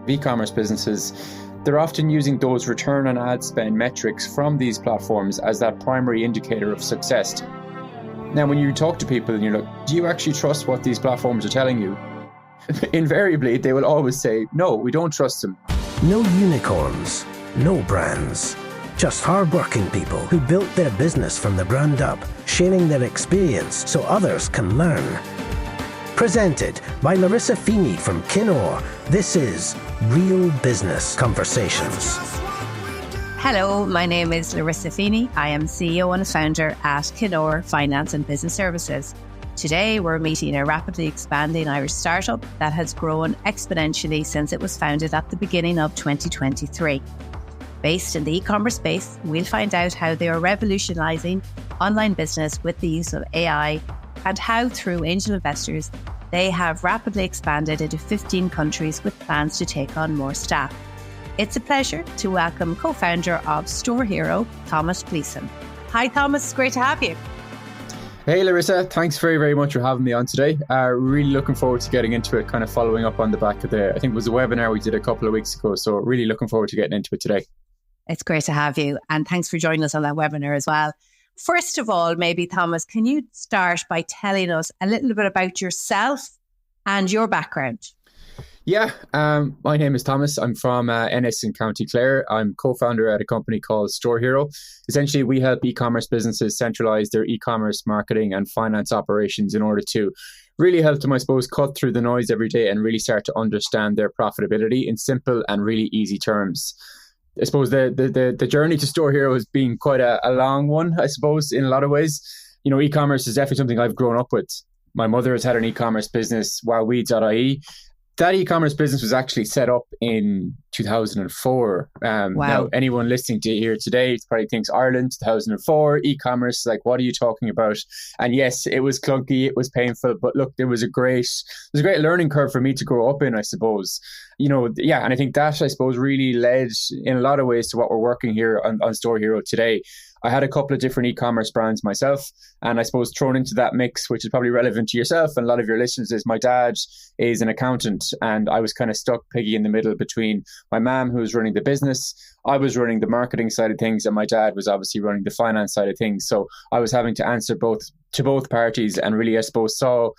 e-commerce businesses, they're often using those return on ad spend metrics from these platforms as that primary indicator of success. Now, when you talk to people and you're like, do you actually trust what these platforms are telling you? Invariably, they will always say, no, we don't trust them. No unicorns, no brands, just hard-working people who built their business from the ground up, sharing their experience so others can learn. Presented by Larissa Feeney from Kinor, this is Real Business Conversations. Hello, my name is Larissa Feeney. I am CEO and founder at Kinor Finance and Business Services. Today, we're meeting a rapidly expanding Irish startup that has grown exponentially since it was founded at the beginning of 2023. Based in the e-commerce space, we'll find out how they are revolutionizing online business with the use of AI and how, through angel investors, they have rapidly expanded into 15 countries with plans to take on more staff. It's a pleasure to welcome co-founder of Store Hero, Thomas Gleeson. Hi, Thomas. It's great to have you. Hey, Larissa. Thanks very, very much for having me on today. Really looking forward to getting into it, kind of following up on the back of I think it was a webinar we did a couple of weeks ago. So really looking forward to getting into it today. It's great to have you. And thanks for joining us on that webinar as well. First of all, maybe, Thomas, can you start by telling us a little bit about yourself and your background? Yeah, my name is Thomas. I'm from Ennis in County Clare. I'm co-founder at a company called Store Hero. Essentially, we help e-commerce businesses centralize their e-commerce marketing and finance operations in order to really help them, I suppose, cut through the noise every day and really start to understand their profitability in simple and really easy terms. I suppose the journey to Store Hero has been quite a long one, I suppose, in a lot of ways. You know, e-commerce is definitely something I've grown up with. My mother has had an e-commerce business, wowweed.ie. That e-commerce business was actually set up in 2004. Wow. Now, anyone listening to here today probably thinks Ireland, 2004, e-commerce, like, what are you talking about? And yes, it was clunky, it was painful, but look, there was a great learning curve for me to grow up in, I suppose. You know, yeah, and I think that, I suppose, really led in a lot of ways to what we're working here on Store Hero today. I had a couple of different e-commerce brands myself, and I suppose thrown into that mix, which is probably relevant to yourself and a lot of your listeners, is my dad is an accountant, and I was kind of stuck piggy in the middle between my mom, who was running the business, I was running the marketing side of things, and my dad was obviously running the finance side of things. So I was having to answer to both parties, and really, I suppose, saw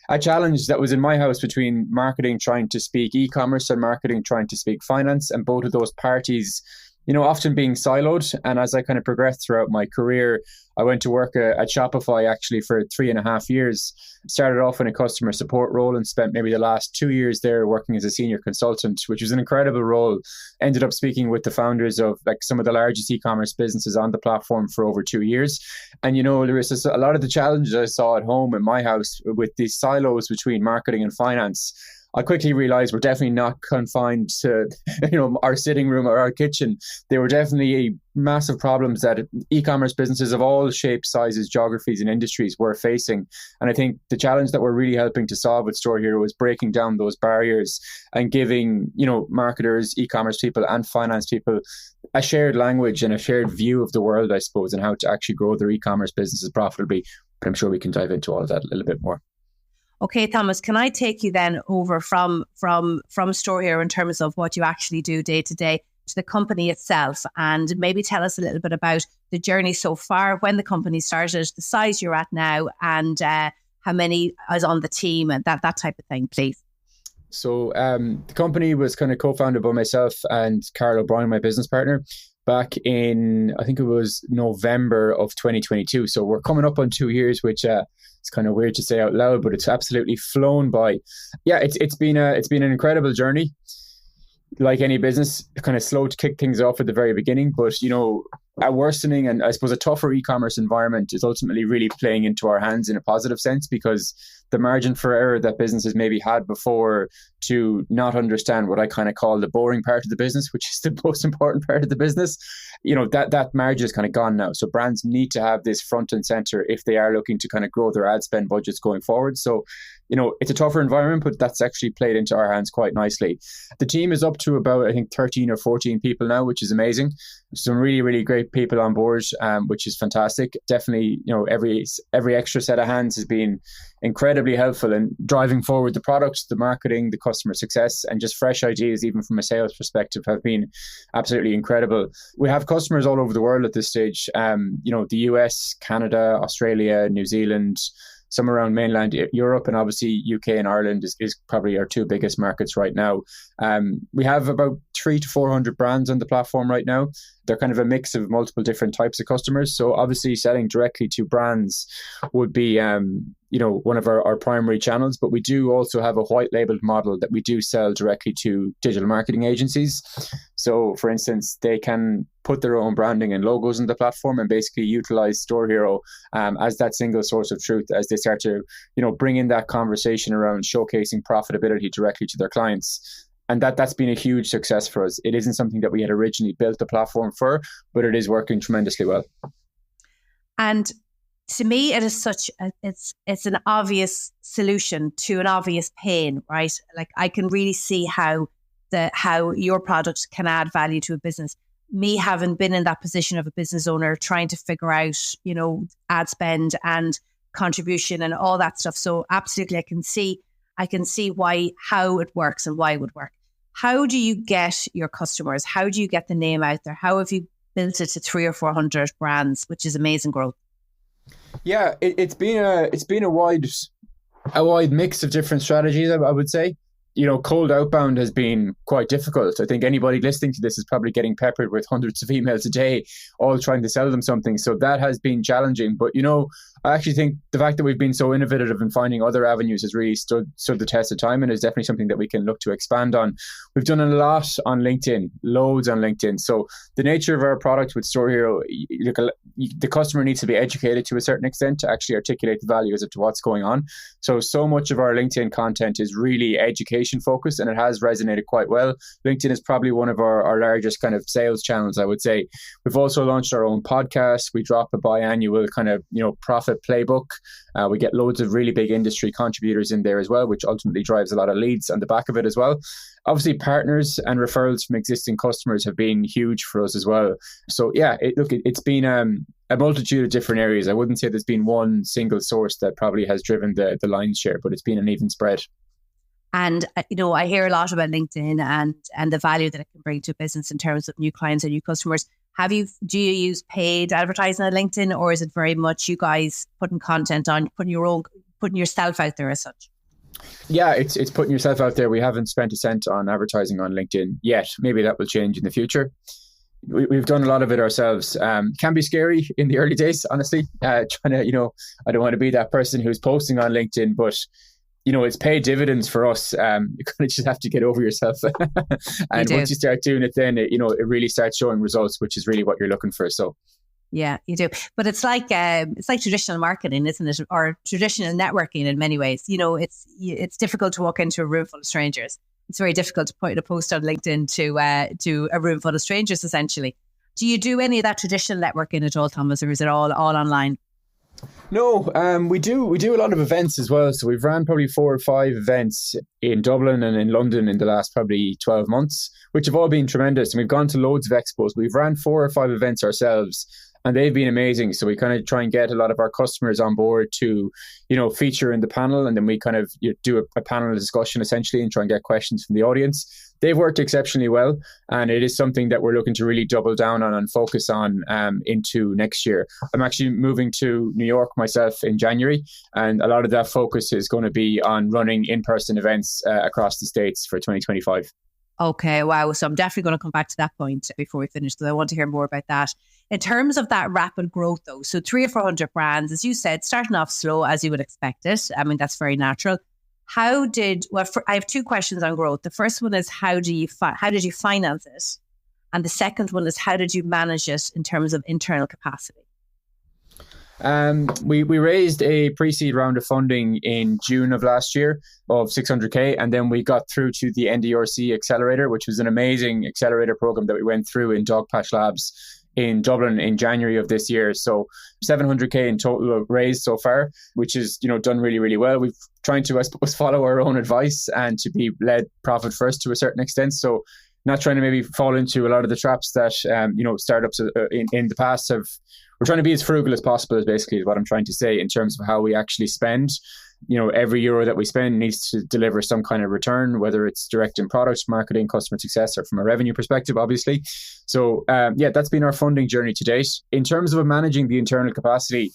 a challenge that was in my house between marketing trying to speak e-commerce and marketing trying to speak finance, and both of those parties, you know, often being siloed. And as I kind of progressed throughout my career, I went to work at Shopify actually for 3.5 years. Started off in a customer support role and spent maybe the last 2 years there working as a senior consultant, which was an incredible role. Ended up speaking with the founders of like some of the largest e-commerce businesses on the platform for over 2 years. And, you know, Larissa, a lot of the challenges I saw at home in my house with these silos between marketing and finance, I quickly realized we're definitely not confined to, you know, our sitting room or our kitchen. They were definitely massive problems that e-commerce businesses of all shapes, sizes, geographies, and industries were facing. And I think the challenge that we're really helping to solve with Store Hero is breaking down those barriers and giving, you know, marketers, e-commerce people, and finance people a shared language and a shared view of the world, I suppose, and how to actually grow their e-commerce businesses profitably. But I'm sure we can dive into all of that a little bit more. Okay, Thomas, can I take you then over from Store Hero in terms of what you actually do day to day to the company itself, and maybe tell us a little bit about the journey so far, when the company started, the size you're at now, and how many is on the team and that type of thing, please. So the company was kind of co-founded by myself and Carol O'Brien, my business partner, back in, I think it was November of 2022. So we're coming up on 2 years, which it's kind of weird to say out loud, but it's absolutely flown by. Yeah, it's been an incredible journey. Like any business, kind of slow to kick things off at the very beginning, but, you know, a worsening and I suppose a tougher e-commerce environment is ultimately really playing into our hands in a positive sense, because the margin for error that businesses maybe had before to not understand what I kind of call the boring part of the business, which is the most important part of the business, you know, that margin is kind of gone now. So brands need to have this front and center if they are looking to kind of grow their ad spend budgets going forward. So, you know, it's a tougher environment, but that's actually played into our hands quite nicely. The team is up to about, I think, 13 or 14 people now, which is amazing. Some really, really great people on board, which is fantastic. Definitely, you know, every extra set of hands has been incredibly helpful in driving forward the product, the marketing, the customer success, and just fresh ideas, even from a sales perspective, have been absolutely incredible. We have customers all over the world at this stage, the US, Canada, Australia, New Zealand, some around mainland Europe, and obviously UK and Ireland is probably our two biggest markets right now. We have about 300 to 400 brands on the platform right now. They're kind of a mix of multiple different types of customers. So obviously selling directly to brands would be one of our primary channels, but we do also have a white labeled model that we do sell directly to digital marketing agencies. So for instance, they can put their own branding and logos on the platform and basically utilize Store Hero as that single source of truth as they start to, bring in that conversation around showcasing profitability directly to their clients. And that's been a huge success for us. It isn't something that we had originally built the platform for, but it is working tremendously well. And to me, it is it's an obvious solution to an obvious pain, right? Like I can really see how your product can add value to a business. Me having been in that position of a business owner, trying to figure out, ad spend and contribution and all that stuff. So absolutely, I can see how it works and why it would work. How do you get your customers? How do you get the name out there? How have you built it to 300 or 400 brands, which is amazing growth? Yeah, it's been a wide mix of different strategies, I would say. Cold outbound has been quite difficult. I think anybody listening to this is probably getting peppered with hundreds of emails a day, all trying to sell them something. So that has been challenging. But, I actually think the fact that we've been so innovative in finding other avenues has really stood the test of time and is definitely something that we can look to expand on. We've done a lot on LinkedIn, loads on LinkedIn. So the nature of our product with Store Hero, the customer needs to be educated to a certain extent to actually articulate the value as to what's going on. So much of our LinkedIn content is really education focused, and it has resonated quite well. LinkedIn is probably one of our largest kind of sales channels, I would say. We've also launched our own podcast. We drop a biannual kind of, profit playbook. We get loads of really big industry contributors in there as well, which ultimately drives a lot of leads on the back of it as well. Obviously, partners and referrals from existing customers have been huge for us as well. So yeah, it's been a multitude of different areas. I wouldn't say there's been one single source that probably has driven the lion's share, but it's been an even spread. And, I hear a lot about LinkedIn and the value that it can bring to a business in terms of new clients and new customers. Do you use paid advertising on LinkedIn, or is it very much you guys putting content on, putting yourself out there as such? Yeah, it's putting yourself out there. We haven't spent a cent on advertising on LinkedIn yet. Maybe that will change in the future. We've done a lot of it ourselves. Can be scary in the early days, honestly. Trying to, I don't want to be that person who's posting on LinkedIn, but it's paid dividends for us. You kind of just have to get over yourself. And once you start doing it, then it really starts showing results, which is really what you're looking for. So yeah, you do. But it's like traditional marketing, isn't it? Or traditional networking in many ways. It's difficult to walk into a room full of strangers. It's very difficult to put a post on LinkedIn to a room full of strangers, essentially. Do you do any of that traditional networking at all, Thomas, or is it all online? No, we do a lot of events as well. So we've ran probably 4 or 5 events in Dublin and in London in the last probably 12 months, which have all been tremendous. And we've gone to loads of expos. We've ran 4 or 5 events ourselves, and they've been amazing. So we kind of try and get a lot of our customers on board to, feature in the panel. And then we kind of do a panel discussion essentially and try and get questions from the audience. They've worked exceptionally well. And it is something that we're looking to really double down on and focus on into next year. I'm actually moving to New York myself in January. And a lot of that focus is going to be on running in-person events across the States for 2025. Okay, wow. So I'm definitely going to come back to that point before we finish, because I want to hear more about that. In terms of that rapid growth, though, so 300 or 400 brands, as you said, starting off slow as you would expect it. I mean, that's very natural. I have 2 questions on growth. The first one is how did you finance it? And the second one is how did you manage it in terms of internal capacity? We raised a pre-seed round of funding in June of last year of 600k, and then we got through to the NDRC Accelerator, which was an amazing accelerator program that we went through in Dogpatch Labs in Dublin in January of this year. So 700k in total raised so far, which is done really, really well. We've trying to, I suppose, follow our own advice and to be led profit first to a certain extent. So not trying to maybe fall into a lot of the traps that startups in the past have. We're trying to be as frugal as possible, is basically what I'm trying to say, in terms of how we actually spend. every euro that we spend needs to deliver some kind of return, whether it's direct in product, marketing, customer success, or from a revenue perspective, obviously. So that's been our funding journey to date. In terms of managing the internal capacity,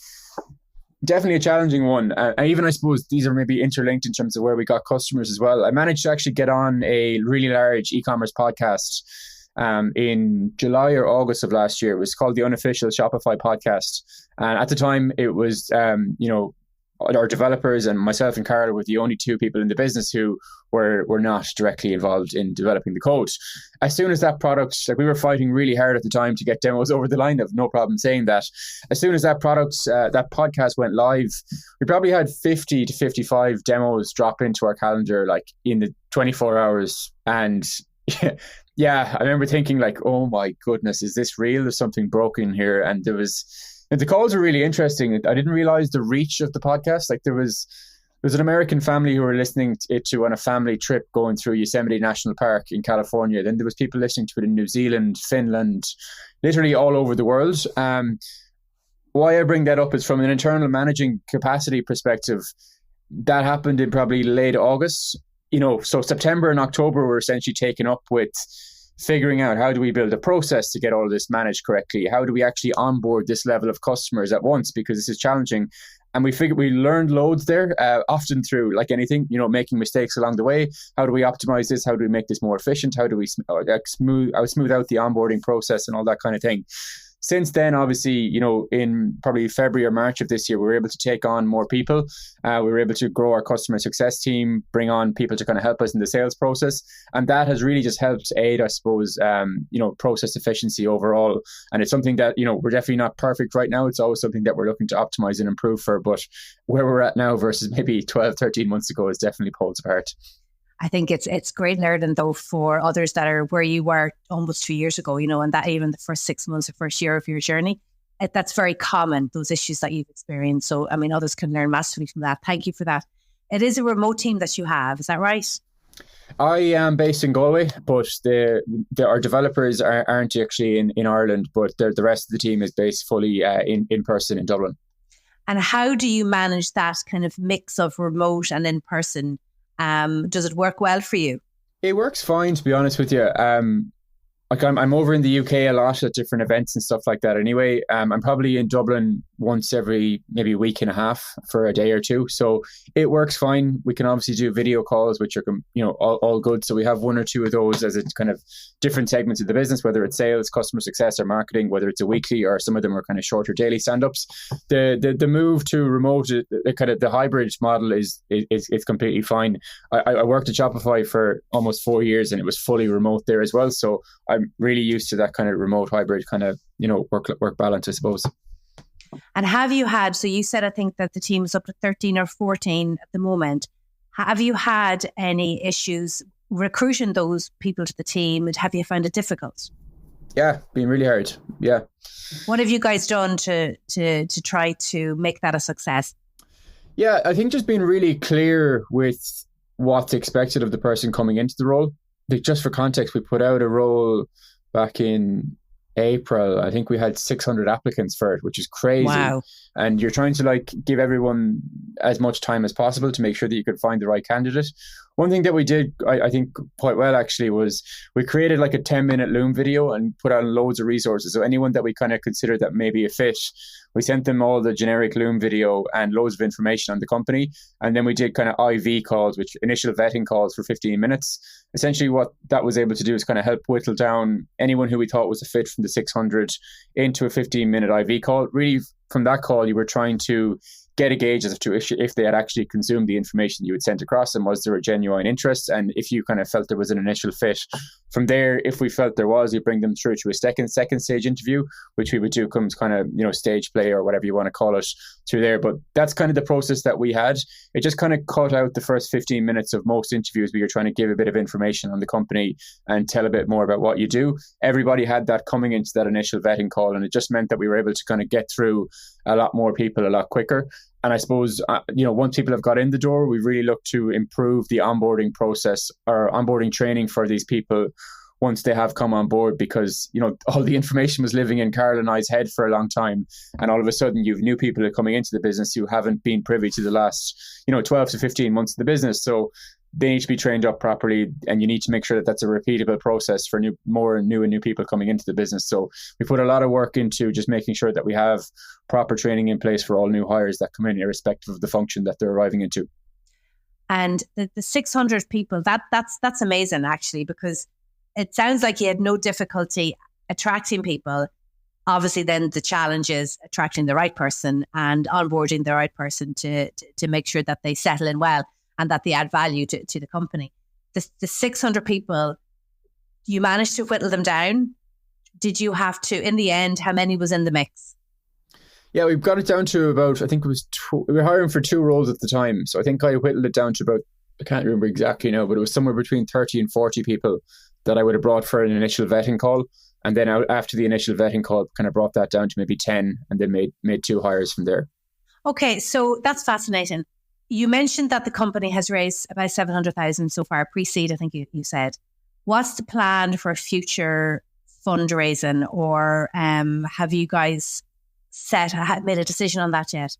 definitely a challenging one. And even I suppose these are maybe interlinked in terms of where we got customers as well. I managed to actually get on a really large e-commerce podcast in July or August of last year. It was called the Unofficial Shopify Podcast. And at the time, it was, our developers and myself and Carla were the only two people in the business who were not directly involved in developing the code. As soon as that product, we were fighting really hard at the time to get demos over the line, of no problem saying that. As soon as that that podcast went live, we probably had 50 to 55 demos drop into our calendar, like in the 24 hours. And I remember thinking like, oh my goodness, is this real? There's something broken here. And the calls were really interesting. I didn't realize the reach of the podcast. Like there was an American family who were listening to it on a family trip going through Yosemite National Park in California. Then there was people listening to it in New Zealand, Finland, literally all over the world. Why I bring that up is from an internal managing capacity perspective. That happened in probably late August. So September and October were essentially taken up with figuring out how do we build a process to get all of this managed correctly? How do we actually onboard this level of customers at once? Because this is challenging. And we learned loads there, often through, like anything, making mistakes along the way. How do we optimize this? How do we make this more efficient? How do we smooth out the onboarding process and all that kind of thing? Since then, obviously, in probably February or March of this year, we were able to take on more people. We were able to grow our customer success team, bring on people to kind of help us in the sales process. And that has really just helped aid, I suppose, process efficiency overall. And it's something that, we're definitely not perfect right now. It's always something that we're looking to optimize and improve for. But where we're at now versus maybe 12, 13 months ago is definitely poles apart. I think it's great learning though for others that are where you were almost 2 years ago, and that even the first 6 months or first year of your journey, that's very common, those issues that you've experienced. So, others can learn massively from that. Thank you for that. It is a remote team that you have, is that right? I am based in Galway, but our developers aren't actually in Ireland, but the rest of the team is based fully in person in Dublin. And how do you manage that kind of mix of remote and in person? Does it work well for you? It works fine, to be honest with you. I'm over in the UK a lot at different events and stuff like that anyway. I'm probably in Dublin once every maybe week and a half for a day or two. So it works fine. We can obviously do video calls, which are, all good. So we have one or two of those as a kind of different segments of the business, whether it's sales, customer success, or marketing, whether it's a weekly or some of them are kind of shorter daily stand-ups. The move to remote, the hybrid model is completely fine. I worked at Shopify for almost 4 years and it was fully remote there as well. So I'm really used to that kind of remote hybrid kind of, work balance, I suppose. And have you had, so you said, I think that the team is up to 13 or 14 at the moment. Have you had any issues recruiting those people to the team? And have you found it difficult? Yeah, been really hard. Yeah. What have you guys done to try to make that a success? Yeah, I think just being really clear with what's expected of the person coming into the role. Just for context, we put out a role back in April. I think we had 600 applicants for it, which is crazy. Wow. And you're trying to give everyone as much time as possible to make sure that you could find the right candidate. One thing that we did, I think quite well actually, was we created like a 10-minute Loom video and put out loads of resources. So anyone that we kind of considered that may be a fit, we sent them all the generic Loom video and loads of information on the company. And then we did kind of IV calls, which initial vetting calls for 15 minutes. Essentially what that was able to do is kind of help whittle down anyone who we thought was a fit from the 600 into a 15-minute IV call. Really, from that call, you were trying to get a gauge as to if they had actually consumed the information you had sent across and was there a genuine interest, and if you kind of felt there was an initial fit. From there, if we felt there was, you bring them through to a second stage interview, which we would do comes kind of, stage play or whatever you want to call it through there. But that's kind of the process that we had. It just kind of cut out the first 15 minutes of most interviews where you're trying to give a bit of information on the company and tell a bit more about what you do. Everybody had that coming into that initial vetting call, and it just meant that we were able to kind of get through a lot more people a lot quicker. And I suppose, once people have got in the door, we really look to improve the onboarding process or onboarding training for these people once they have come on board, because, all the information was living in Carol and I's head for a long time. And all of a sudden you've new people are coming into the business who haven't been privy to the last, 12 to 15 months of the business. So they need to be trained up properly, and you need to make sure that that's a repeatable process for new people coming into the business. So we put a lot of work into just making sure that we have proper training in place for all new hires that come in, irrespective of the function that they're arriving into. And the 600 people, that's amazing, actually, because it sounds like you had no difficulty attracting people. Obviously, then the challenge is attracting the right person and onboarding the right person to make sure that they settle in well and that they add value to the company. The 600 people, you managed to whittle them down. Did you have to, in the end, how many was in the mix? Yeah, we've got it down to about, I think it was, we were hiring for 2 roles at the time. So I think I whittled it down to about, I can't remember exactly now, but it was somewhere between 30 and 40 people that I would have brought for an initial vetting call. And then after the initial vetting call, kind of brought that down to maybe 10 and then made 2 hires from there. Okay, so that's fascinating. You mentioned that the company has raised about 700,000 so far, pre-seed, I think you said. What's the plan for future fundraising, or have you guys made a decision on that yet?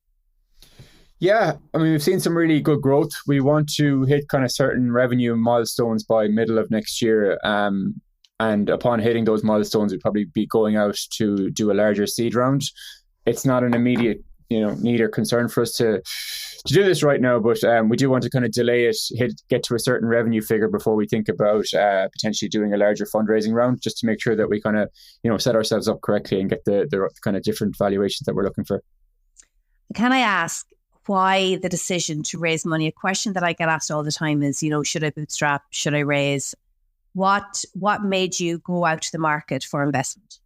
Yeah, I mean, we've seen some really good growth. We want to hit kind of certain revenue milestones by middle of next year. And upon hitting those milestones, we'd probably be going out to do a larger seed round. It's not an immediate, need or concern for us to do this right now, but we do want to kind of delay it, get to a certain revenue figure before we think about potentially doing a larger fundraising round, just to make sure that we kind of, set ourselves up correctly and get the kind of different valuations that we're looking for. Can I ask why the decision to raise money? A question that I get asked all the time is, should I bootstrap? Should I raise? What made you go out to the market for investment?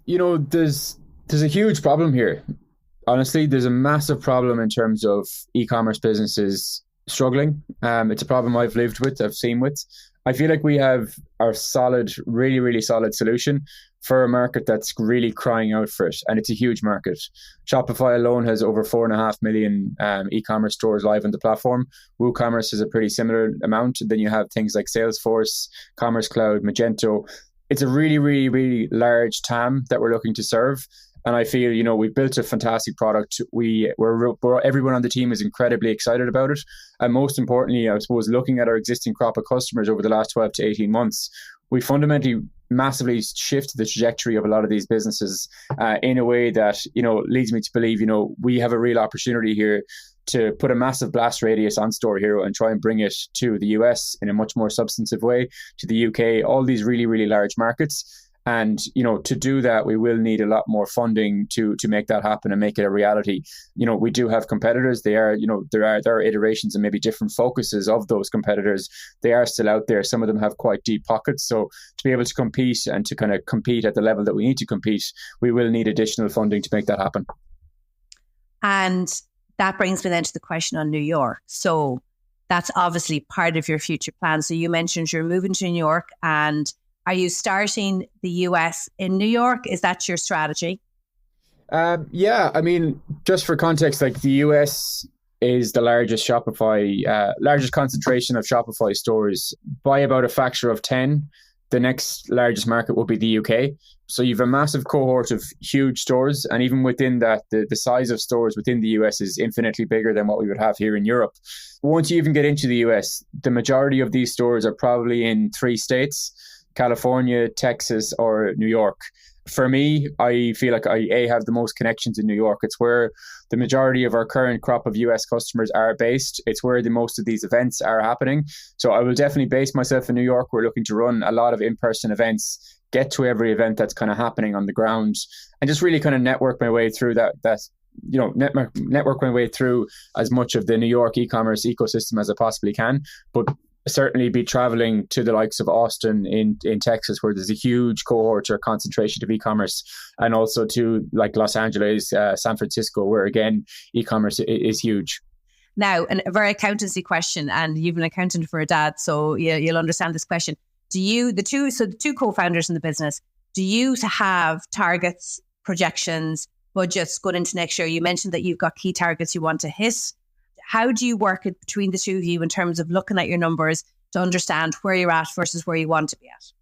There's a huge problem here. Honestly, there's a massive problem in terms of e-commerce businesses struggling. It's a problem I've lived with, I've seen with. I feel like we have our solid, really, really solid solution for a market that's really crying out for it. And it's a huge market. Shopify alone has over 4.5 million e-commerce stores live on the platform. WooCommerce has a pretty similar amount. Then you have things like Salesforce, Commerce Cloud, Magento. It's a really, really, really large TAM that we're looking to serve. And I feel, we've built a fantastic product. Everyone on the team is incredibly excited about it. And most importantly, I suppose, looking at our existing crop of customers over the last 12 to 18 months, we fundamentally massively shifted the trajectory of a lot of these businesses in a way that, leads me to believe, we have a real opportunity here to put a massive blast radius on Store Hero and try and bring it to the US in a much more substantive way, to the UK, all these really, really large markets. And, to do that, we will need a lot more funding to make that happen and make it a reality. We do have competitors. They are, there are iterations and maybe different focuses of those competitors. They are still out there. Some of them have quite deep pockets. So to be able to compete and to kind of compete at the level that we need to compete, we will need additional funding to make that happen. And that brings me then to the question on New York. So that's obviously part of your future plan. So you mentioned you're moving to New York, and are you starting the US in New York? Is that your strategy? Yeah, I mean, just for context, like the US is the largest largest concentration of Shopify stores by about a factor of 10. The next largest market will be the UK. So you have a massive cohort of huge stores. And even within that, the size of stores within the US is infinitely bigger than what we would have here in Europe. Once you even get into the US, the majority of these stores are probably in 3 states: California, Texas, or New York. For me, I feel like I have the most connections in New York. It's where the majority of our current crop of US customers are based. It's where most of these events are happening. So I will definitely base myself in New York. We're looking to run a lot of in-person events, get to every event that's kind of happening on the ground, and just really kind of network my way through network my way through as much of the New York e-commerce ecosystem as I possibly can. But certainly be traveling to the likes of Austin in Texas, where there's a huge cohort or concentration of e-commerce, and also to like Los Angeles, San Francisco, where again, e-commerce is huge. Now, a very accountancy question, and you've been an accountant for a dad, so you'll understand this question. The two co-founders in the business, do you have targets, projections, budgets going into next year? You mentioned that you've got key targets you want to hit. How do you work it between the two of you in terms of looking at your numbers to understand where you're at versus where you want to be at?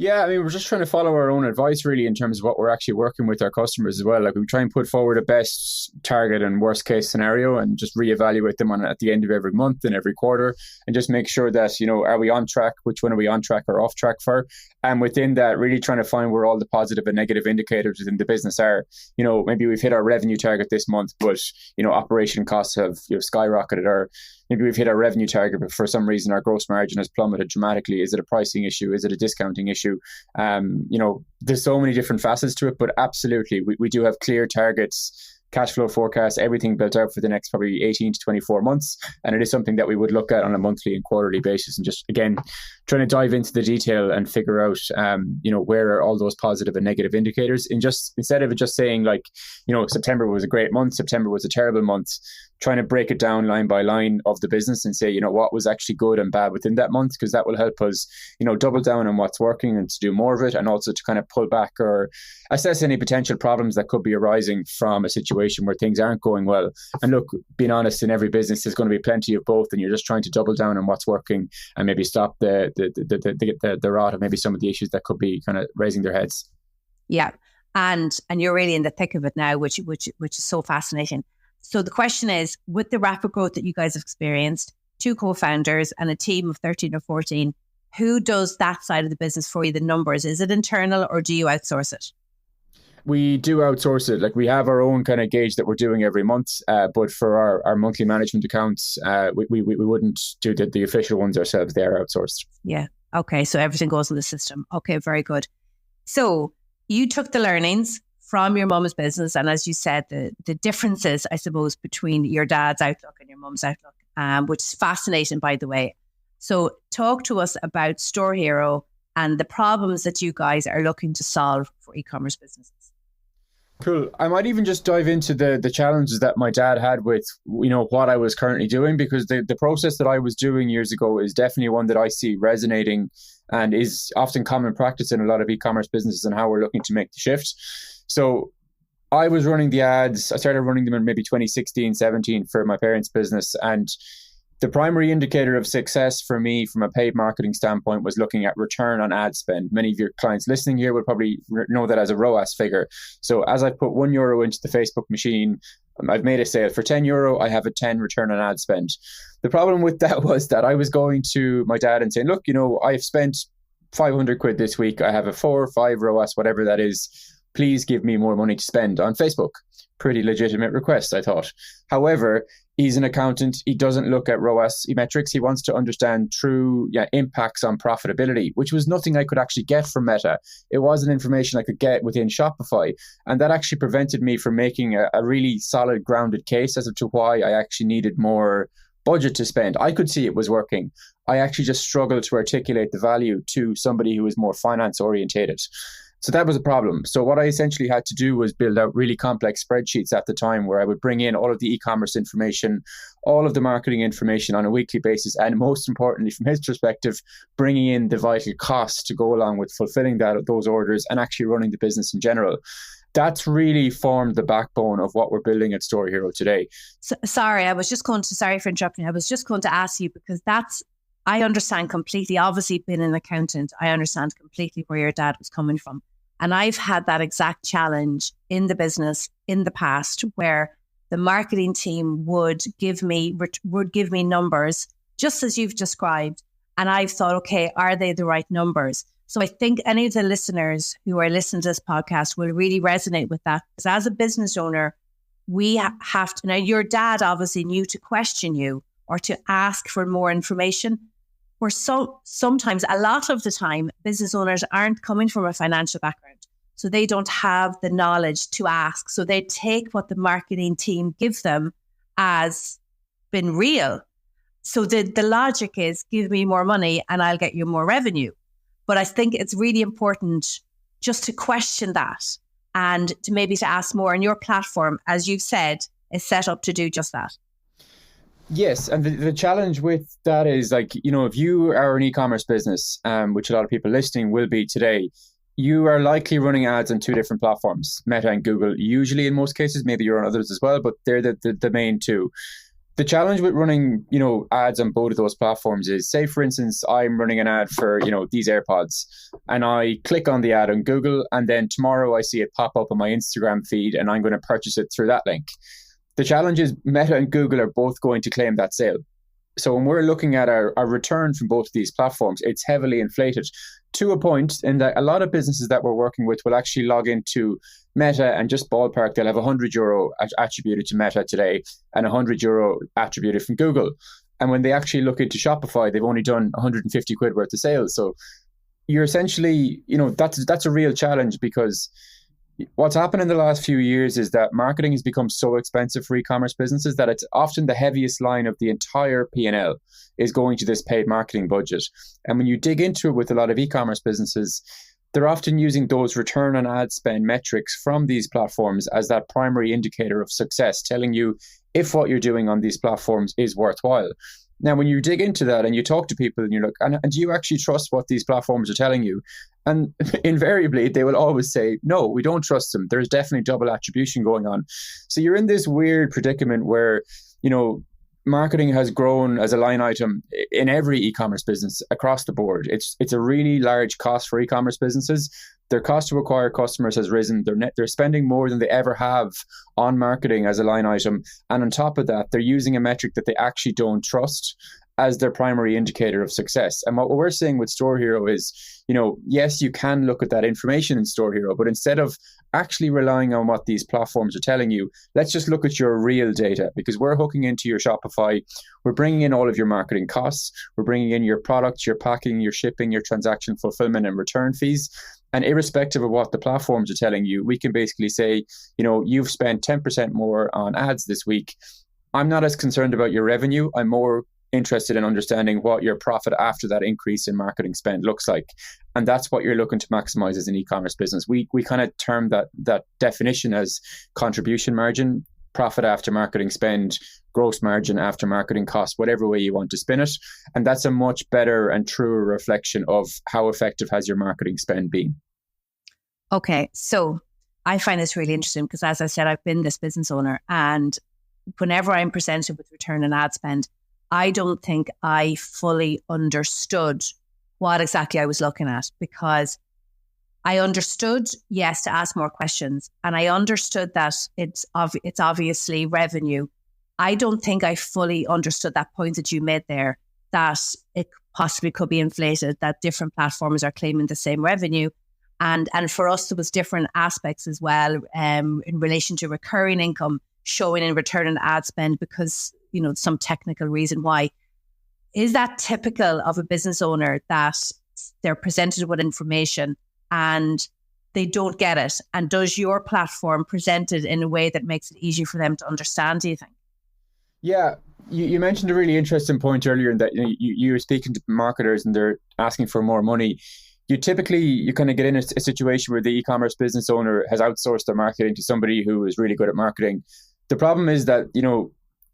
Yeah, I mean, we're just trying to follow our own advice really in terms of what we're actually working with our customers as well. Like we try and put forward a best target and worst case scenario and just reevaluate them on at the end of every month and every quarter and just make sure that, are we on track? Which one are we on track or off track for? And within that, really trying to find where all the positive and negative indicators within the business are. Maybe we've hit our revenue target this month, but, operation costs have skyrocketed, or maybe we've hit our revenue target, but for some reason our gross margin has plummeted dramatically. Is it a pricing issue? Is it a discounting issue? There's so many different facets to it, but absolutely, we do have clear targets, cash flow forecasts, everything built out for the next probably 18 to 24 months. And it is something that we would look at on a monthly and quarterly basis and just, again, trying to dive into the detail and figure out, where are all those positive and negative indicators. And just instead of it just saying like, September was a great month, September was a terrible month, trying to break it down line by line of the business and say, what was actually good and bad within that month, because that will help us, double down on what's working and to do more of it, and also to kind of pull back or assess any potential problems that could be arising from a situation where things aren't going well. And look, being honest, in every business, there's going to be plenty of both, and you're just trying to double down on what's working and maybe stop the rot of maybe some of the issues that could be kind of raising their heads. Yeah, and you're really in the thick of it now, which is so fascinating. So the question is, with the rapid growth that you guys have experienced, 2 co-founders and a team of 13 or 14, who does that side of the business for you, the numbers? Is it internal or do you outsource it? We do outsource it. Like we have our own kind of gauge that we're doing every month, but for our monthly management accounts, we wouldn't do the official ones ourselves. They are outsourced. Yeah. Okay. So everything goes in the system. Okay. Very good. So you took the learnings from your mum's business, and as you said, the differences, I suppose, between your dad's outlook and your mum's outlook, which is fascinating, by the way. So talk to us about Store Hero and the problems that you guys are looking to solve for e-commerce businesses. Cool. I might even just dive into the challenges that my dad had with, what I was currently doing, because the process that I was doing years ago is definitely one that I see resonating and is often common practice in a lot of e-commerce businesses and how we're looking to make the shift. So I was running the ads. I started running them in maybe 2016, 17 for my parents' business. And the primary indicator of success for me from a paid marketing standpoint was looking at return on ad spend. Many of your clients listening here would probably know that as a ROAS figure. So as I put €1 into the Facebook machine, I've made a sale. For €10, I have a 10 return on ad spend. The problem with that was that I was going to my dad and saying, look, I've spent 500 quid this week. I have a 4 or 5 ROAS, whatever that is. Please give me more money to spend on Facebook. Pretty legitimate request, I thought. However, he's an accountant. He doesn't look at ROAS metrics. He wants to understand true impacts on profitability, which was nothing I could actually get from Meta. It wasn't information I could get within Shopify. And that actually prevented me from making a really solid, grounded case as to why I actually needed more budget to spend. I could see it was working. I actually just struggled to articulate the value to somebody who was more finance orientated. So that was a problem. So what I essentially had to do was build out really complex spreadsheets at the time where I would bring in all of the e-commerce information, all of the marketing information on a weekly basis, and most importantly, from his perspective, bringing in the vital costs to go along with fulfilling those orders and actually running the business in general. That's really formed the backbone of what we're building at Store Hero today. Sorry for interrupting. I was just going to ask you, because I understand completely, obviously being an accountant, I understand completely where your dad was coming from. And I've had that exact challenge in the business in the past, where the marketing team would give me numbers, just as you've described. And I've thought, okay, are they the right numbers? So I think any of the listeners who are listening to this podcast will really resonate with that. Because as a business owner, we have to, now your dad obviously knew to question you or to ask for more information. Where sometimes, a lot of the time, business owners aren't coming from a financial background. So they don't have the knowledge to ask. So they take what the marketing team gives them as been real. So the logic is, give me more money and I'll get you more revenue. But I think it's really important just to question that and to maybe to ask more. And your platform, as you've said, is set up to do just that. Yes, and the challenge with that is, like, if you are an e-commerce business, which a lot of people listening will be today, you are likely running ads on 2 different platforms, Meta and Google. Usually, in most cases, maybe you're on others as well, but they're the main 2. The challenge with running, ads on both of those platforms is, say, for instance, I'm running an ad for, these AirPods, and I click on the ad on Google, and then tomorrow I see it pop up on my Instagram feed, and I'm going to purchase it through that link. The challenge is Meta and Google are both going to claim that sale. So when we're looking at our return from both of these platforms, it's heavily inflated to a point in that a lot of businesses that we're working with will actually log into Meta and just ballpark, they'll have €100 attributed to Meta today and €100 attributed from Google. And when they actually look into Shopify, they've only done 150 quid worth of sales. So you're essentially, that's a real challenge, because what's happened in the last few years is that marketing has become so expensive for e-commerce businesses that it's often the heaviest line of the entire P&L is going to this paid marketing budget. And when you dig into it with a lot of e-commerce businesses, they're often using those return on ad spend metrics from these platforms as that primary indicator of success, telling you if what you're doing on these platforms is worthwhile. Now, when you dig into that and you talk to people and you're like, and do you actually trust what these platforms are telling you? And invariably, they will always say, no, we don't trust them. There's definitely double attribution going on. So you're in this weird predicament where, marketing has grown as a line item in every e-commerce business across the board. It's a really large cost for e-commerce businesses. Their cost to acquire customers has risen. They're spending more than they ever have on marketing as a line item. And on top of that, they're using a metric that they actually don't trust as their primary indicator of success. And what we're seeing with Store Hero is, yes, you can look at that information in Store Hero, but instead of actually relying on what these platforms are telling you, let's just look at your real data, because we're hooking into your Shopify. We're bringing in all of your marketing costs. We're bringing in your products, your packing, your shipping, your transaction fulfillment and return fees. And irrespective of what the platforms are telling you, we can basically say, you've spent 10% more on ads this week. I'm not as concerned about your revenue. I'm more interested in understanding what your profit after that increase in marketing spend looks like. And that's what you're looking to maximize as an e-commerce business. We kind of term that definition as contribution margin, profit after marketing spend, gross margin after marketing cost, whatever way you want to spin it. And that's a much better and truer reflection of how effective has your marketing spend been. Okay, so I find this really interesting because, as I said, I've been this business owner, and whenever I'm presented with return on ad spend, I don't think I fully understood what exactly I was looking at, because I understood, yes, to ask more questions, and I understood that it's obviously revenue. I don't think I fully understood that point that you made there, that it possibly could be inflated, that different platforms are claiming the same revenue. And for us, there was different aspects as well in relation to recurring income showing in return on ad spend, because some technical reason why. Is that typical of a business owner, that they're presented with information and they don't get it? And does your platform present it in a way that makes it easier for them to understand, do you think? Yeah, you mentioned a really interesting point earlier, in that you were speaking to marketers and they're asking for more money. You kind of get in a situation where the e-commerce business owner has outsourced their marketing to somebody who is really good at marketing. The problem is that,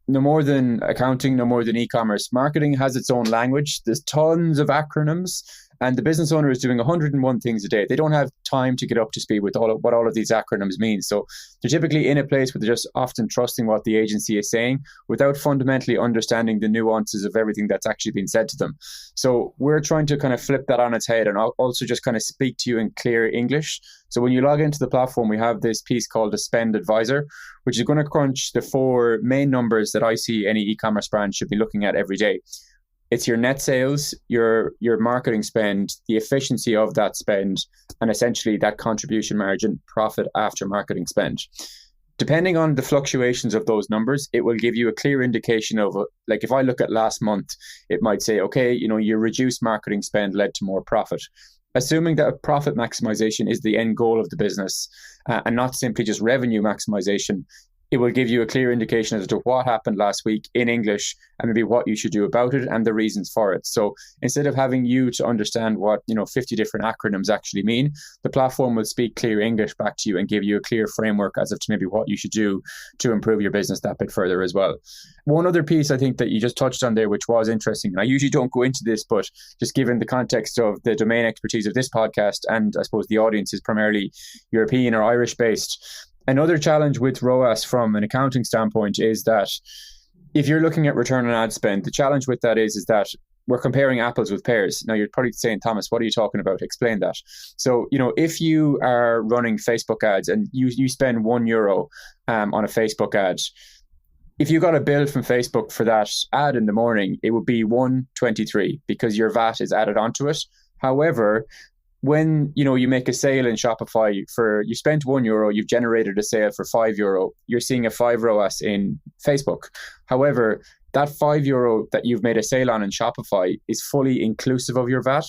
no more than accounting, no more than e-commerce, marketing has its own language. There's tons of acronyms, and the business owner is doing 101 things a day. They don't have time to get up to speed with what all of these acronyms mean. So they're typically in a place where they're just often trusting what the agency is saying without fundamentally understanding the nuances of everything that's actually been said to them. So we're trying to kind of flip that on its head and also just kind of speak to you in clear English. So when you log into the platform, we have this piece called a Spend Advisor, which is going to crunch the 4 main numbers that I see any e-commerce brand should be looking at every day. It's your net sales, your marketing spend, the efficiency of that spend, and essentially that contribution margin, profit after marketing spend. Depending on the fluctuations of those numbers, it will give you a clear indication of, like, if I look at last month, it might say, okay, your reduced marketing spend led to more profit. Assuming that profit maximization is the end goal of the business and not simply just revenue maximization, it will give you a clear indication as to what happened last week in English and maybe what you should do about it and the reasons for it. So instead of having you to understand what 50 different acronyms actually mean, the platform will speak clear English back to you and give you a clear framework as to maybe what you should do to improve your business that bit further as well. One other piece I think that you just touched on there, which was interesting, and I usually don't go into this, but just given the context of the domain expertise of this podcast, and I suppose the audience is primarily European or Irish based, another challenge with ROAS from an accounting standpoint is that, if you're looking at return on ad spend, the challenge with that is that we're comparing apples with pears. Now, you're probably saying, Thomas, what are you talking about? Explain that. So, if you are running Facebook ads and you spend €1 on a Facebook ad, if you got a bill from Facebook for that ad in the morning, it would be 123 because your VAT is added onto it. However, when you make a sale in Shopify you spent €1, you've generated a sale for €5, you're seeing a 5 ROAS in Facebook. However, that €5 that you've made a sale on in Shopify is fully inclusive of your VAT.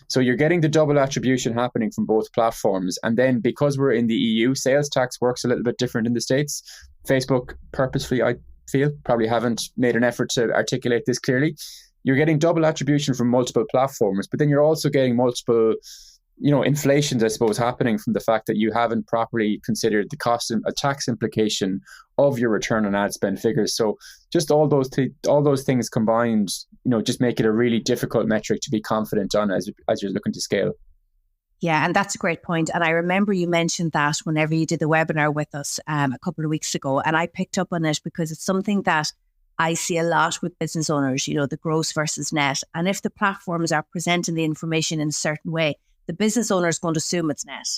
So you're getting the double attribution happening from both platforms. And then because we're in the EU, sales tax works a little bit different in the States. Facebook purposefully, I feel, probably haven't made an effort to articulate this clearly. You're getting double attribution from multiple platforms, but then you're also getting multiple, inflations, I suppose, happening from the fact that you haven't properly considered the cost and a tax implication of your return on ad spend figures. So just all those things combined, just make it a really difficult metric to be confident on as you're looking to scale. Yeah, and that's a great point. And I remember you mentioned that whenever you did the webinar with us a couple of weeks ago, and I picked up on it because it's something that I see a lot with business owners, the gross versus net. And if the platforms are presenting the information in a certain way, the business owner is going to assume it's net.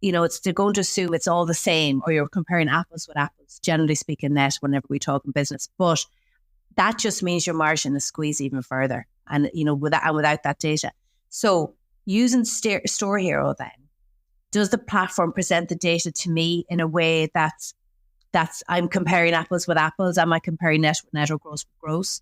They're going to assume it's all the same, or you're comparing apples with apples, generally speaking, net whenever we talk in business. But that just means your margin is squeezed even further. And, without that data. So using Store Hero then, does the platform present the data to me in a way that's I'm comparing apples with apples? Am I comparing net with net or gross with gross?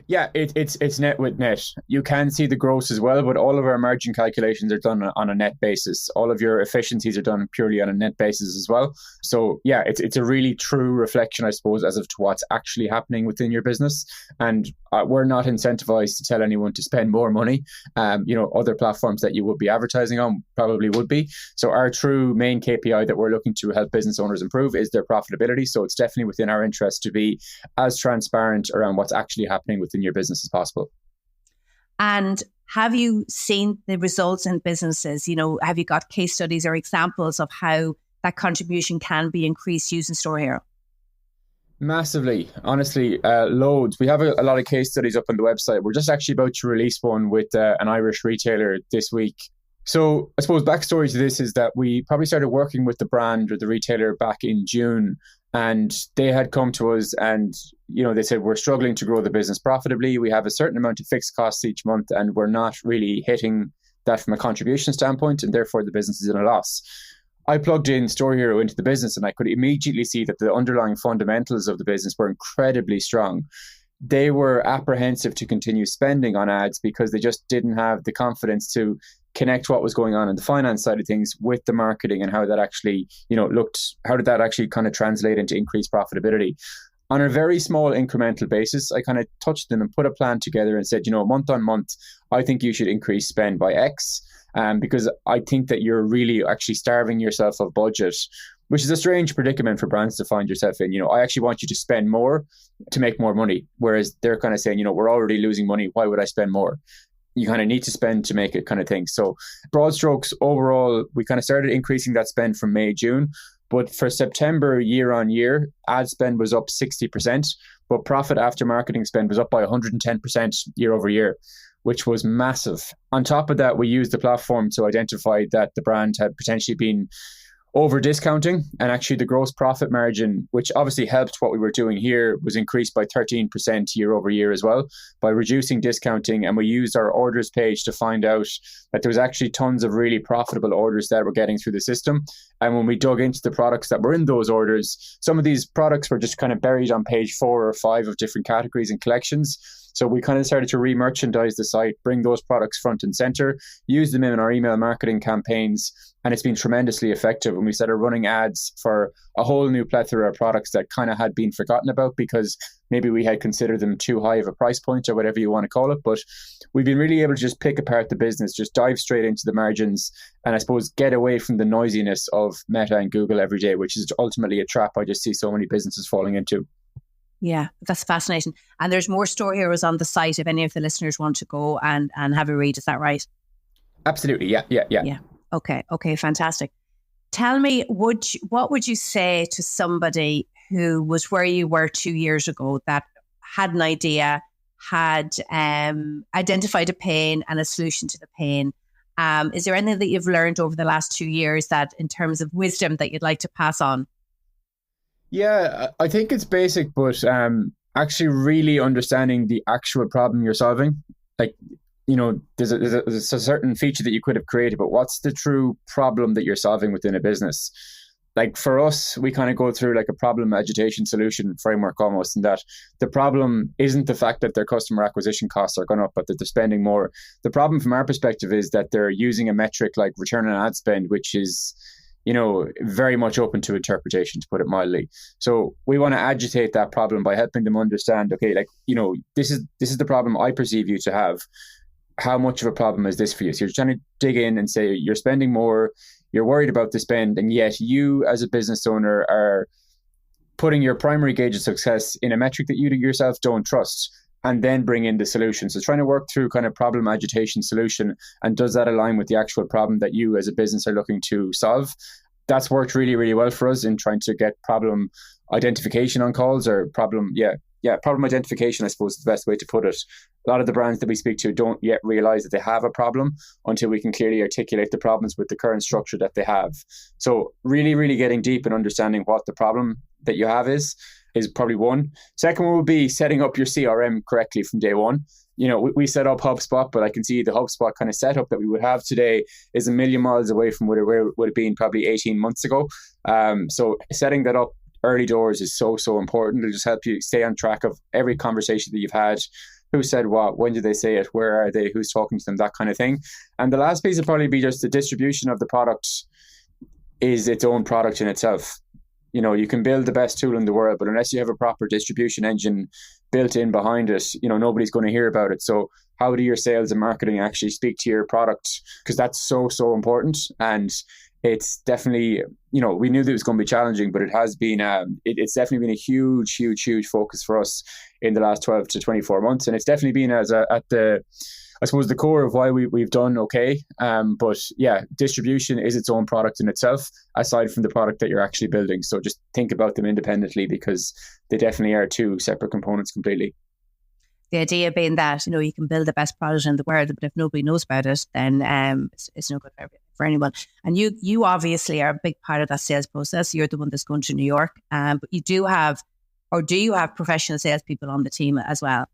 Yeah, it's net with net. You can see the gross as well, but all of our margin calculations are done on a net basis. All of your efficiencies are done purely on a net basis as well. So yeah, it's a really true reflection, I suppose, as of to what's actually happening within your business. And we're not incentivized to tell anyone to spend more money. Other platforms that you would be advertising on probably would be. So our true main KPI that we're looking to help business owners improve is their profitability. So it's definitely within our interest to be as transparent around what's actually happening within your business as possible. And have you seen the results in businesses? Have you got case studies or examples of how that contribution can be increased using Store Hero? Massively, honestly, loads. We have a lot of case studies up on the website. We're just actually about to release one with an Irish retailer this week. So I suppose backstory to this is that we probably started working with the brand or the retailer back in June, and they had come to us and, they said, we're struggling to grow the business profitably. We have a certain amount of fixed costs each month and we're not really hitting that from a contribution standpoint, and therefore the business is in a loss. I plugged in Store Hero into the business and I could immediately see that the underlying fundamentals of the business were incredibly strong. They were apprehensive to continue spending on ads because they just didn't have the confidence to connect what was going on the finance side of things with the marketing and how that actually, how did that actually kind of translate into increased profitability. On a very small incremental basis, I kind of touched them and put a plan together and said, month on month, I think you should increase spend by X. Because I think that you're really actually starving yourself of budget, which is a strange predicament for brands to find yourself in. I actually want you to spend more to make more money. Whereas they're kind of saying, we're already losing money. Why would I spend more? You kind of need to spend to make it kind of thing. So broad strokes, overall, we kind of started increasing that spend from May, June. But for September, year on year, ad spend was up 60%, but profit after marketing spend was up by 110% year over year, which was massive. On top of that, we used the platform to identify that the brand had potentially been over discounting, and actually the gross profit margin, which obviously helped what we were doing here, was increased by 13% year over year as well by reducing discounting. And we used our orders page to find out that there was actually tons of really profitable orders that were getting through the system. And when we dug into the products that were in those orders, some of these products were just kind of buried on page 4 or 5 of different categories and collections. So we kind of started to re-merchandise the site, bring those products front and center, use them in our email marketing campaigns, and it's been tremendously effective. And we started running ads for a whole new plethora of products that kind of had been forgotten about because maybe we had considered them too high of a price point or whatever you want to call it. But we've been really able to just pick apart the business, just dive straight into the margins, and I suppose get away from the noisiness of Meta and Google every day, which is ultimately a trap I just see so many businesses falling into. Yeah, that's fascinating. And there's more Store Heroes on the site if any of the listeners want to go and have a read. Is that right? Absolutely. Yeah. Okay, fantastic. Tell me, what would you say to somebody who was where you were 2 years ago, that had an idea, had identified a pain and a solution to the pain. Is there anything that you've learned over the last 2 years that in terms of wisdom that you'd like to pass on? Yeah, I think it's basic, but actually really understanding the actual problem you're solving. Like, you know, there's a certain feature that you could have created, but what's the true problem that you're solving within a business? Like for us, we kind of go through like a problem agitation solution framework almost, in that the problem isn't the fact that their customer acquisition costs are going up, but that they're spending more. The problem from our perspective is that they're using a metric like return on ad spend, which is, you know, very much open to interpretation, to put it mildly. So we want to agitate that problem by helping them understand, okay, like, you know, this is the problem I perceive you to have. How much of a problem is this for you? So you're trying to dig in and say you're spending more, you're worried about the spend, and yet you as a business owner are putting your primary gauge of success in a metric that you yourself don't trust, and then bring in the solution. So trying to work through kind of problem agitation solution, and does that align with the actual problem that you as a business are looking to solve? That's worked really, really well for us in trying to get problem identification on calls, or problem identification, I suppose is the best way to put it. A lot of the brands that we speak to don't yet realize that they have a problem until we can clearly articulate the problems with the current structure that they have. So really, really getting deep and understanding what the problem that you have is probably one. Second one would be setting up your CRM correctly from day one. You know, we set up HubSpot, but I can see the HubSpot kind of setup that we would have today is a million miles away from where it would have been probably 18 months ago. So setting that up early doors is so important. It'll just help you stay on track of every conversation that you've had. Who said what? When did they say it? Where are they? Who's talking to them? That kind of thing. And the last piece would probably be just the distribution of the product is its own product in itself. You know, you can build the best tool in the world, but unless you have a proper distribution engine built in behind it, you know, nobody's going to hear about it. So how do your sales and marketing actually speak to your product? Because that's so important. And it's definitely, you know, we knew that it was going to be challenging, but it has been, it's definitely been a huge focus for us in the last 12 to 24 months. And it's definitely been at the, I suppose, the core of why we've done okay. But yeah, distribution is its own product in itself, aside from the product that you're actually building. So just think about them independently, because they definitely are two separate components completely. The idea being that, you know, you can build the best product in the world, but if nobody knows about it, then it's no good for anyone. And you obviously are a big part of that sales process. You're the one that's going to New York, but you do have professional salespeople on the team as well?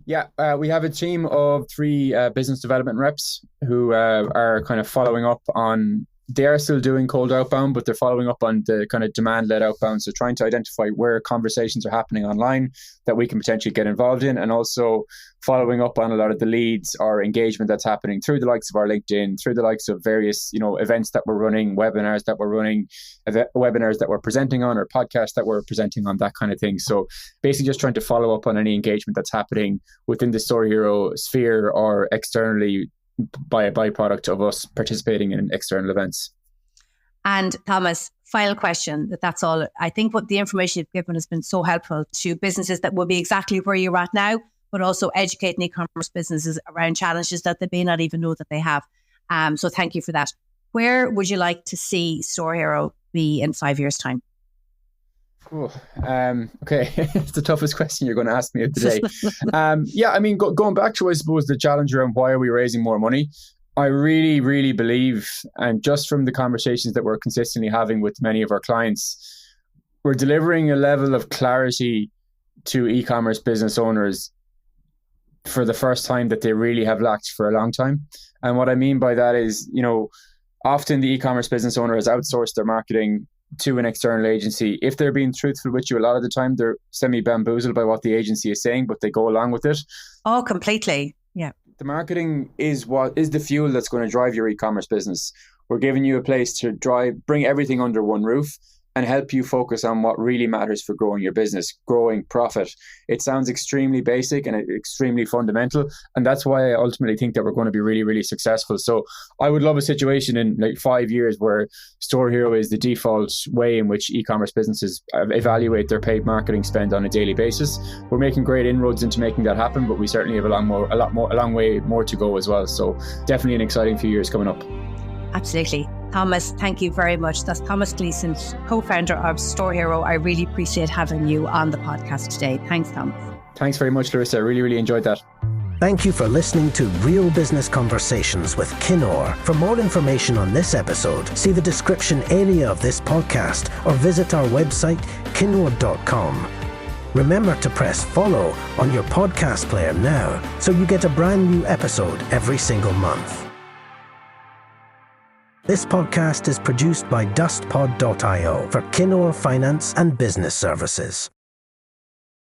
Yeah, we have a team of 3 business development reps who are kind of following up on, they are still doing cold outbound, but they're following up on the kind of demand-led outbound. So trying to identify where conversations are happening online that we can potentially get involved in, and also following up on a lot of the leads or engagement that's happening through the likes of our LinkedIn, through the likes of various, you know, events that we're running, webinars that we're running, webinars that we're presenting on, or podcasts that we're presenting on, that kind of thing. So basically just trying to follow up on any engagement that's happening within the Store Hero sphere or externally by a byproduct of us participating in external events. And Thomas, final question, that's all. I think what the information you've given has been so helpful to businesses that will be exactly where you're at now, but also educating e-commerce businesses around challenges that they may not even know that they have. So thank you for that. Where would you like to see Store Hero be in 5 years' time? Okay, it's the toughest question you're going to ask me today. Yeah, I mean, going back to, I suppose, the challenge around why are we raising more money? I really believe, and just from the conversations that we're consistently having with many of our clients, we're delivering a level of clarity to e-commerce business owners for the first time that they really have lacked for a long time. And what I mean by that is, you know, often the e-commerce business owner has outsourced their marketing to an external agency. If they're being truthful with you, a lot of the time they're semi-bamboozled by what the agency is saying, but they go along with it. Oh, completely. Yeah. The marketing is what is the fuel that's going to drive your e-commerce business. We're giving you a place to bring everything under one roof and help you focus on what really matters for growing your business, growing profit. It sounds extremely basic and extremely fundamental. And that's why I ultimately think that we're going to be really successful. So I would love a situation in like 5 years where Store Hero is the default way in which e-commerce businesses evaluate their paid marketing spend on a daily basis. We're making great inroads into making that happen, but we certainly have a long way more to go as well. So definitely an exciting few years coming up. Absolutely. Thomas, thank you very much. That's Thomas Gleeson, co-founder of Store Hero. I really appreciate having you on the podcast today. Thanks, Thomas. Thanks very much, Larissa. I really, really enjoyed that. Thank you for listening to Real Business Conversations with Kinor. For more information on this episode, see the description area of this podcast or visit our website, kinor.com. Remember to press follow on your podcast player now so you get a brand new episode every single month. This podcast is produced by dustpod.io for Kinor Finance and Business Services.